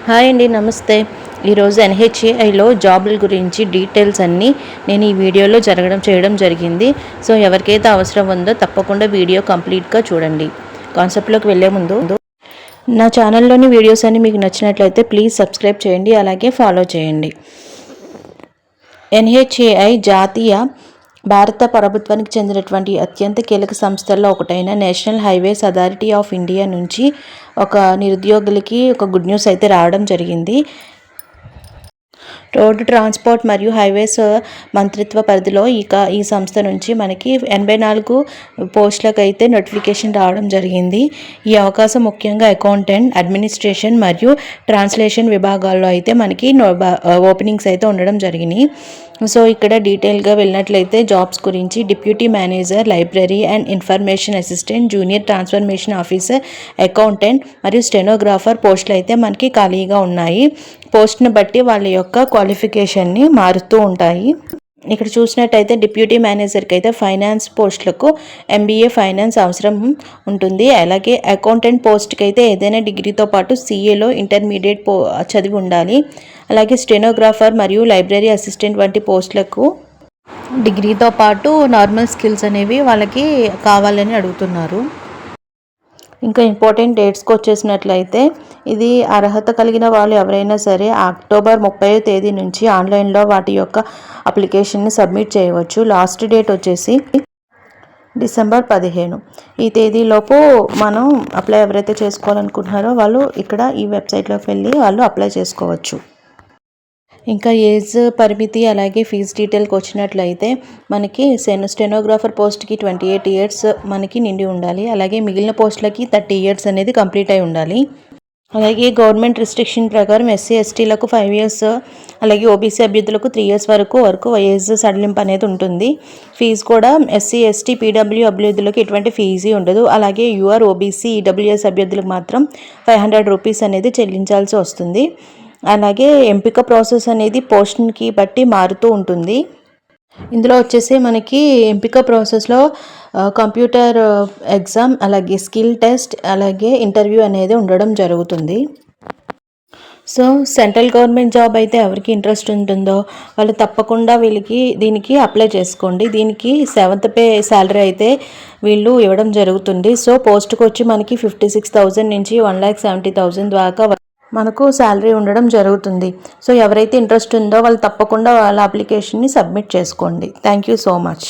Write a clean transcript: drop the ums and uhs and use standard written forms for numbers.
Hi అండి, నమస్తే. ఈరోజు ఎన్హెచ్ఏఐలో జాబుల గురించి డీటెయిల్స్ అన్నీ నేను ఈ వీడియోలో చేయడం జరిగింది. సో ఎవరికైతే అవసరం ఉందో తప్పకుండా వీడియో కంప్లీట్గా చూడండి. కాన్సెప్ట్లోకి వెళ్ళే ముందు నా ఛానల్లోని వీడియోస్ అన్నీ మీకు నచ్చినట్లయితే ప్లీజ్ సబ్స్క్రైబ్ చేయండి, అలాగే ఫాలో చేయండి. ఎన్హెచ్ఏఐ జాతీయ భారత ప్రభుత్వానికి చెందినటువంటి అత్యంత కీలక సంస్థల్లో ఒకటైన national highways authority of India నుంచి ఒక నిరుద్యోగులకి ఒక గుడ్ న్యూస్ అయితే రావడం జరిగింది. రోడ్డు ట్రాన్స్పోర్ట్ మరియు హైవేస్ మంత్రిత్వ పరిధిలో ఈ సంస్థ నుంచి మనకి 84 పోస్టులకు అయితే నోటిఫికేషన్ రావడం జరిగింది. ఈ అవకాశం ముఖ్యంగా అకౌంటెంట్, అడ్మినిస్ట్రేషన్ మరియు ట్రాన్స్లేషన్ విభాగాల్లో అయితే మనకి ఓపెనింగ్స్ అయితే ఉండడం జరిగినాయి. సో ఇక్కడ డీటెయిల్గా వెళ్ళినట్లయితే జాబ్స్ గురించి deputy manager, library and information assistant, junior transformation officer, accountant మరియు స్టెనోగ్రాఫర్ పోస్టులు అయితే మనకి ఖాళీగా ఉన్నాయి. పోస్ట్ని బట్టి వాళ్ళ యొక్క క్వాలిఫికేషన్ని మారుతూ ఉంటాయి. ఇక్కడ చూసినట్టయితే డిప్యూటీ మేనేజర్కి అయితే ఫైనాన్స్ పోస్టులకు MBA ఫైనాన్స్ అవసరం ఉంటుంది. అలాగే అకౌంటెంట్ పోస్ట్కి అయితే ఏదైనా డిగ్రీతో పాటు CAలో ఇంటర్మీడియట్ చదివి ఉండాలి. అలాగే స్టెనోగ్రాఫర్ మరియు లైబ్రరీ అసిస్టెంట్ వంటి పోస్టులకు డిగ్రీతో పాటు నార్మల్ స్కిల్స్ అనేవి వాళ్ళకి కావాలని అడుగుతున్నారు. ఇంకా ఇంపార్టెంట్ డేట్స్కి వచ్చేసినట్లయితే ఇది అర్హత కలిగిన వాళ్ళు ఎవరైనా సరే అక్టోబర్ 30వ తేదీ నుంచి ఆన్లైన్లో వాటి యొక్క అప్లికేషన్ని సబ్మిట్ చేయవచ్చు. లాస్ట్ డేట్ వచ్చేసి డిసెంబర్ 15. ఈ తేదీలోపు మనం అప్లై ఎవరైతే చేసుకోవాలనుకుంటున్నారో వాళ్ళు ఇక్కడ ఈ వెబ్సైట్లోకి వెళ్ళి వాళ్ళు అప్లై చేసుకోవచ్చు. ఇంకా ఏజ్ పరిమితి అలాగే ఫీజు డీటెయిల్కి వచ్చినట్లయితే మనకి స్టెనోగ్రాఫర్ పోస్ట్కి 28 ఇయర్స్ మనకి నిండి ఉండాలి. అలాగే మిగిలిన పోస్టులకి 30 ఇయర్స్ అనేది కంప్లీట్ అయి ఉండాలి. అలాగే గవర్నమెంట్ రిస్ట్రిక్షన్ ప్రకారం SC STలకు 5 ఇయర్స్, అలాగే OBC అభ్యర్థులకు 3 ఇయర్స్ వరకు ఏజ్ సడలింపు అనేది ఉంటుంది. ఫీజు కూడా SC ST PW అభ్యర్థులకు ఎటువంటి ఫీజు ఉండదు. అలాగే UR OBC EWS అభ్యర్థులకు మాత్రం 500 రూపీస్ అనేది చెల్లించాల్సి వస్తుంది. అలాగే ఎంపిక ప్రాసెస్ అనేది పోస్ట్కి బట్టి మారుతూ ఉంటుంది. ఇందులో వచ్చేసి మనకి ఎంపిక ప్రాసెస్లో కంప్యూటర్ ఎగ్జామ్, అలాగే స్కిల్ టెస్ట్, అలాగే ఇంటర్వ్యూ అనేది ఉండడం జరుగుతుంది. సో సెంట్రల్ గవర్నమెంట్ జాబ్ అయితే ఎవరికి ఇంట్రెస్ట్ ఉంటుందో వాళ్ళు తప్పకుండా దీనికి అప్లై చేసుకోండి. దీనికి 7th పే శాలరీ అయితే వీళ్ళు ఇవ్వడం జరుగుతుంది. సో పోస్ట్కి వచ్చి మనకి 56,000 నుంచి 1,70,000 దాకా మనకు శాలరీ ఉండడం జరుగుతుంది. సో ఎవరైతే ఇంట్రెస్ట్ ఉందో వాళ్ళు తప్పకుండా వాళ్ళ అప్లికేషన్ని సబ్మిట్ చేసుకోండి. Thank you so much.